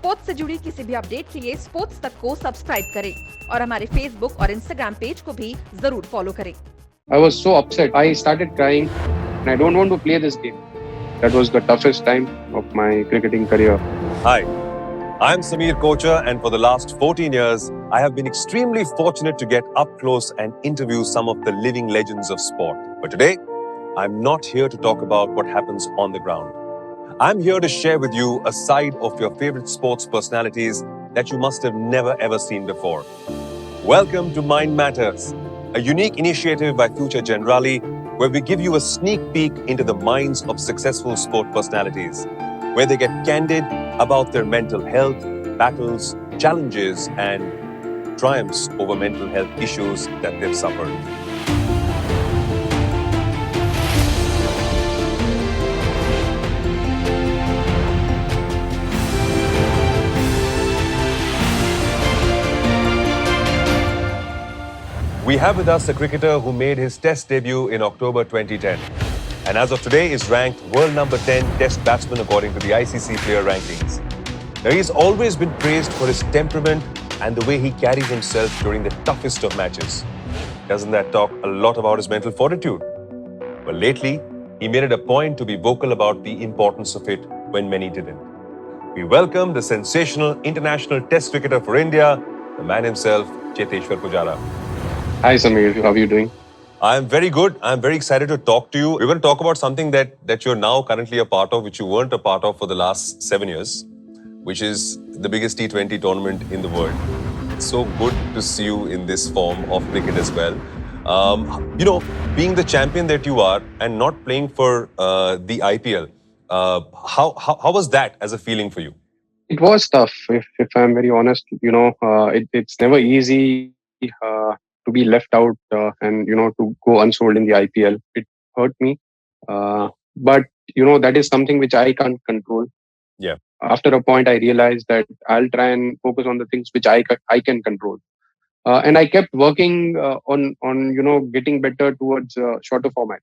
Sports से जुड़ी किसी भी अपडेट के लिए स्पोर्ट्स तक को सब्सक्राइब करें और हमारे फेसबुक और इंस्टाग्राम पेज को भी जरूर फॉलो करें। I was so upset. I started crying and I don't want to play this game. That was the toughest time of my cricketing career. Hi, I'm Sameer Kocher, and for the last 14 years, I have been extremely fortunate to get up close and interview some of the living legends of sport. But today, I'm not here to talk about what happens on the ground. I'm here to share with you a side of your favorite sports personalities that you must have never ever seen before. Welcome to Mind Matters, a unique initiative by Future Generali where we give you a sneak peek into the minds of successful sport personalities, where they get candid about their mental health, battles, challenges, and triumphs over mental health issues that they've suffered. We have with us a cricketer who made his Test debut in October 2010, and as of today is ranked world number 10 Test batsman according to the ICC player rankings. Now, he's always been praised for his temperament and the way he carries himself during the toughest of matches. Doesn't that talk a lot about his mental fortitude? But lately, he made it a point to be vocal about the importance of it when many didn't. We welcome the sensational international Test cricketer for India, the man himself, Pujara. Hi Sameer, how are you doing? I'm very good. I'm very excited to talk to you. We're going to talk about something that you're now currently a part of, which you weren't a part of for the last 7 years, which is the biggest T20 tournament in the world. It's so good to see you in this form of cricket as well. Being the champion that you are and not playing for the IPL, how was that as a feeling for you? It was tough, if I'm very honest. It's never easy to be left out and to go unsold in the IPL. It hurt me, but that is something which I can't control. Yeah. After a point, I realized that I'll try and focus on the things which I can control. And I kept working on getting better towards shorter format.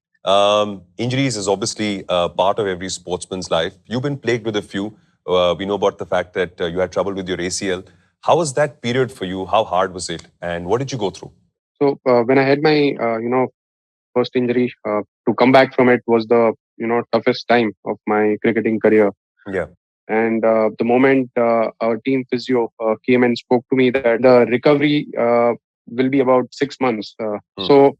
Injuries is obviously part of every sportsman's life. You've been plagued with a few. We know about the fact that you had trouble with your ACL. How was that period for you? How hard was it? And what did you go through? So when I had my first injury, to come back from it was the toughest time of my cricketing career. Yeah. And the moment our team physio came and spoke to me that the recovery will be about 6 months. So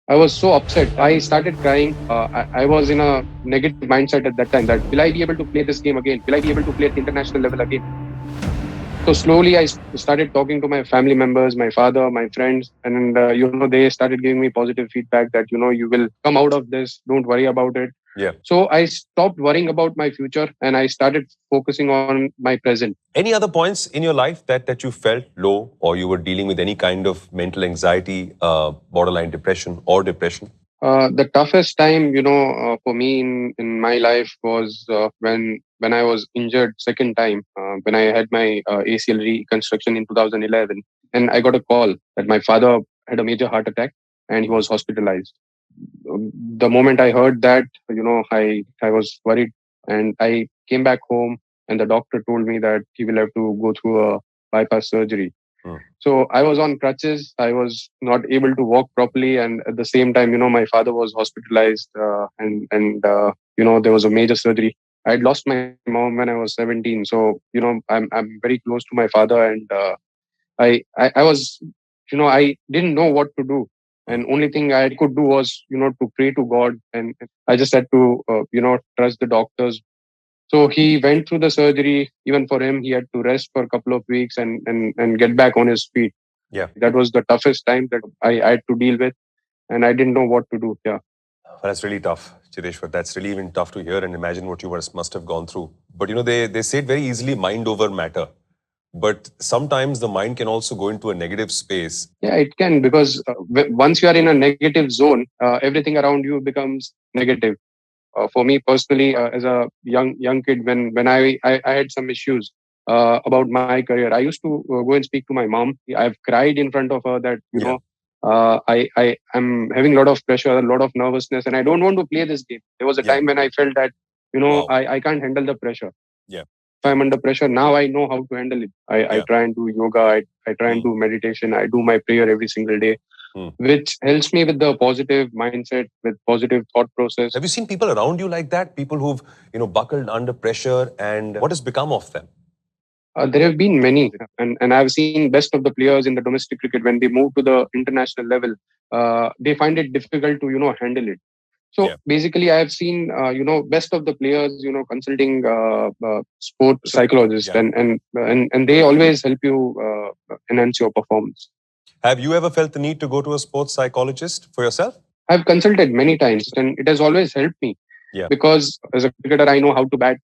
I was so upset. I started crying. I was in a negative mindset at that time that will I be able to play this game again? Will I be able to play at the international level again? So slowly I started talking to my family members, my father, my friends, and they started giving me positive feedback that you will come out of this. Don't worry about it. Yeah. So I stopped worrying about my future and I started focusing on my present. Any other points in your life that you felt low or you were dealing with any kind of mental anxiety, borderline depression or depression? The toughest time, for me in my life was when I was injured second time, when I had my ACL reconstruction in 2011, and I got a call that my father had a major heart attack and he was hospitalized. The moment I heard that, I was worried, and I came back home, and the doctor told me that he will have to go through a bypass surgery. So I was on crutches. I was not able to walk properly, and at the same time, my father was hospitalized, and there was a major surgery. I had lost my mom when I was 17, so I'm very close to my father, and I was, I didn't know what to do, and only thing I could do was to pray to God, and I just had to trust the doctors. So he went through the surgery. Even for him, he had to rest for a couple of weeks and get back on his feet. Yeah. That was the toughest time that I had to deal with, and I didn't know what to do. Yeah. Well, that's really tough, Chireshwar. That's really even tough to hear and imagine what you must have gone through. But they say it very easily, mind over matter. But sometimes the mind can also go into a negative space. Yeah, it can, because once you are in a negative zone, everything around you becomes negative. For me personally, as a young kid, when I had some issues about my career, I used to go and speak to my mom. I've cried in front of her that I am having a lot of pressure, a lot of nervousness, and I don't want to play this game. There was a time when I felt that Wow. I can't handle the pressure. Yeah. if I'm under pressure, now I know how to handle it. I Yeah. try and do yoga. I try and do meditation. I do my prayer every single day, Hmm. which helps me with the positive mindset, with positive thought process. Have you seen people around you like that? People who've, buckled under pressure, and what has become of them? There have been many, and I've seen best of the players in the domestic cricket when they move to the international level. They find it difficult to handle it. So Yeah. basically, I have seen best of the players consulting sport psychologists, Yeah. and they always help you enhance your performance. Have you ever felt the need to go to a sports psychologist for yourself? I've consulted many times, and it has always helped me Yeah. because as a cricketer, I know how to bat.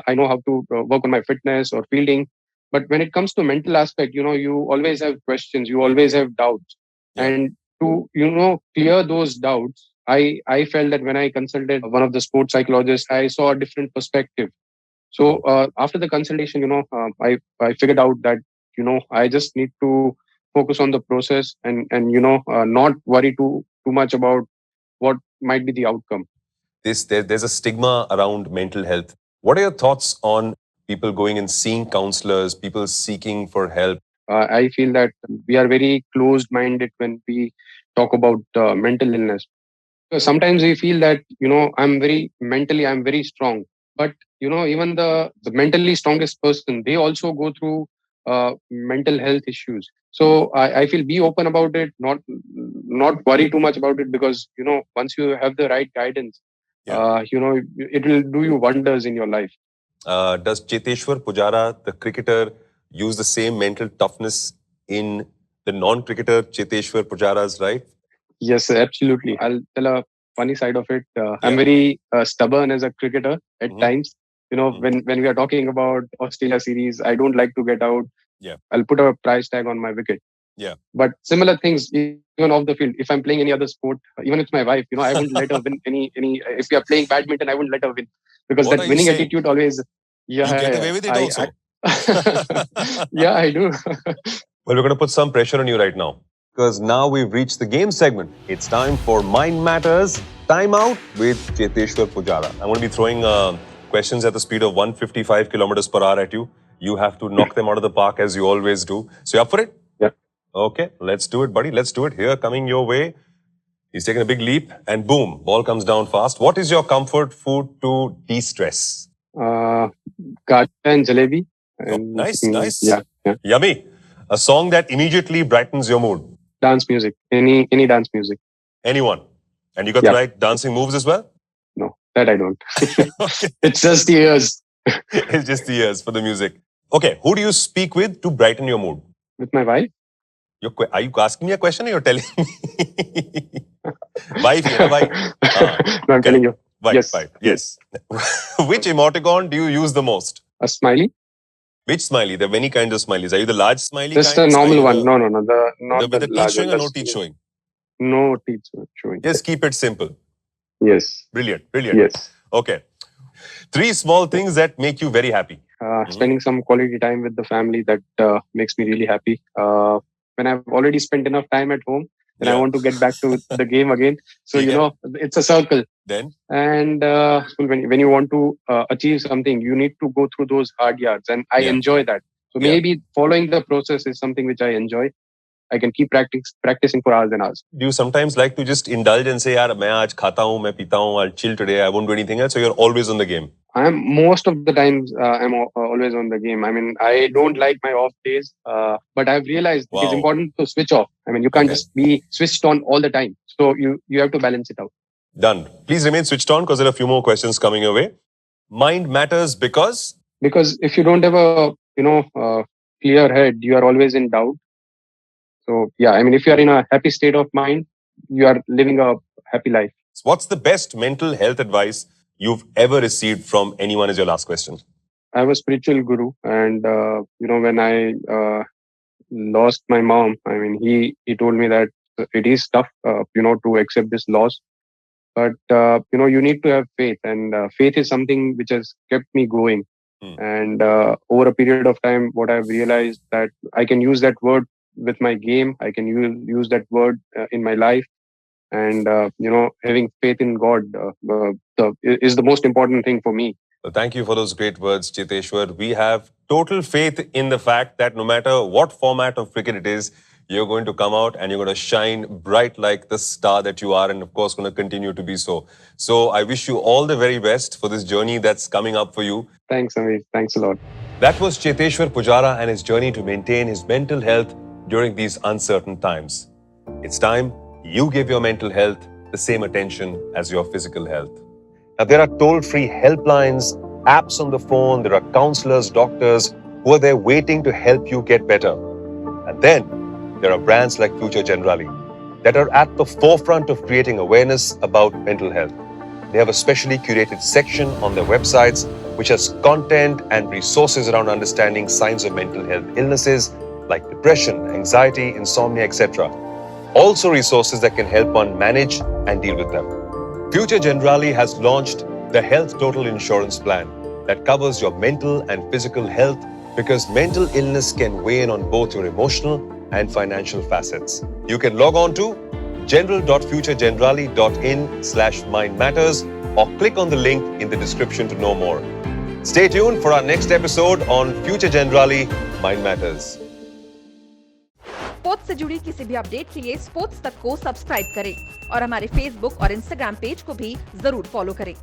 I know how to work on my fitness or fielding. But when it comes to mental aspect, you always have questions, you always have doubts, Yeah. and to clear those doubts, I felt that when I consulted one of the sports psychologists, I saw a different perspective. So after the consultation, I figured out that I just need to focus on the process and not worry too much about what might be the outcome. There's a stigma around mental health. What are your thoughts on people going and seeing counselors, people seeking for help? I feel that we are very closed minded when we talk about mental illness. So sometimes we feel that I'm very strong, but even the mentally strongest person, they also go through mental health issues. So I feel be open about it, not worry too much about it, because once you have the right guidance, Yeah. it will do you wonders in your life. Does Cheteshwar Pujara, the cricketer, use the same mental toughness in the non-cricketer Cheteshwar Pujara's life? Yes, absolutely. I'll tell a funny side of it. I'm Yeah. very stubborn as a cricketer at Mhm. times. When we are talking about Australia series, I don't like to get out. Yeah. I'll put a price tag on my wicket. Yeah. But similar things, even off the field. If I'm playing any other sport, even with my wife, I wouldn't let her win any. If we are playing badminton, I wouldn't let her win because What that are you winning saying? attitude always. You get Yeah, away with it I also. yeah, I do. Well, we're going to put some pressure on you right now because now we've reached the game segment. It's time for Mind Matters Time Out with Cheteshwar Pujara. I'm going to be throwing questions at the speed of 155 kilometers per hour at you. You have to knock them out of the park as you always do. So, you up for it? Yeah. Okay, let's do it, buddy. Let's do it. Here, coming your way. He's taking a big leap and boom, ball comes down fast. What is your comfort food to de-stress? Gacha and jalebi. Oh, And nice, nice. yeah. Yummy. A song that immediately brightens your mood. Dance music. Any dance music. Anyone. And you got Yeah. the right dancing moves as well? No, that I don't. Okay. It's just the ears. It's just the ears for the music. Okay, who do you speak with to brighten your mood? With my wife. Are you asking me a question or you're telling me? Wife, you know, wife. No, I'm telling you. Wife, Yes. wife. Yes. Which emoticon do you use the most? A smiley. Which smiley? There are many kinds of smileys. Are you the large smiley Just kind? a Are normal you one. the, No. Not with the the teeth large showing one. or no teeth showing? No teeth showing. Just keep it simple. Yes. Brilliant, brilliant. Yes. Okay. 3 small things that make you very happy. Spending some quality time with the family, that makes me really happy. When I've already spent enough time at home, then I Yeah. want to get back to the game again. So Okay. it's a circle. Then? And when you want to achieve something, you need to go through those hard yards, and I Yeah. enjoy that. So Yeah. maybe following the process is something which I enjoy. I can keep practicing for hours and hours. Do you sometimes like to just indulge and say, yaar, main aaj khata hu, main pita hu, I'll chill today, I won't do anything else, so you're always on the game? I'm most of the times always on the game. I mean, I don't like my off days, but I've realized it is Wow. important to switch off. I mean, you can't Okay. just be switched on all the time. So you have to balance it out. Done. Please remain switched on because there are a few more questions coming your way. Mind matters because? Because if you don't have a clear head, you are always in doubt. So yeah, I mean, if you are in a happy state of mind, you are living a happy life. What's the best mental health advice you've ever received from anyone is your last question. I have a spiritual guru, and when I lost my mom, I mean, he told me that it is tough, to accept this loss, but you need to have faith, and faith is something which has kept me going. And over a period of time, what I've realized that I can use that word with my game. I can use that word in my life, and having faith in God is the most important thing for me. Well, thank you for those great words, Cheteshwar. We have total faith in the fact that no matter what format of cricket it is, you're going to come out and you're going to shine bright like the star that you are, and of course, going to continue to be so. So I wish you all the very best for this journey that's coming up for you. Thanks, Amit. Thanks a lot. That was Cheteshwar Pujara and his journey to maintain his mental health during these uncertain times. It's time you give your mental health the same attention as your physical health. Now, there are toll-free helplines, apps on the phone, there are counselors, doctors who are there waiting to help you get better. And then there are brands like Future Generali that are at the forefront of creating awareness about mental health. They have a specially curated section on their websites which has content and resources around understanding signs of mental health illnesses like depression, anxiety, insomnia, etc. Also resources that can help one manage and deal with them. Future Generali has launched the Health Total Insurance Plan that covers your mental and physical health because mental illness can weigh in on both your emotional and financial facets. You can log on to general.futuregenerali.in/mindmatters or click on the link in the description to know more. Stay tuned for our next episode on Future Generali Mind Matters. Sports से जुड़ी किसी भी update के लिए sports तक को subscribe करें और हमारे फेसबुक और इंस्टाग्राम पेज को भी जरूर फॉलो करें।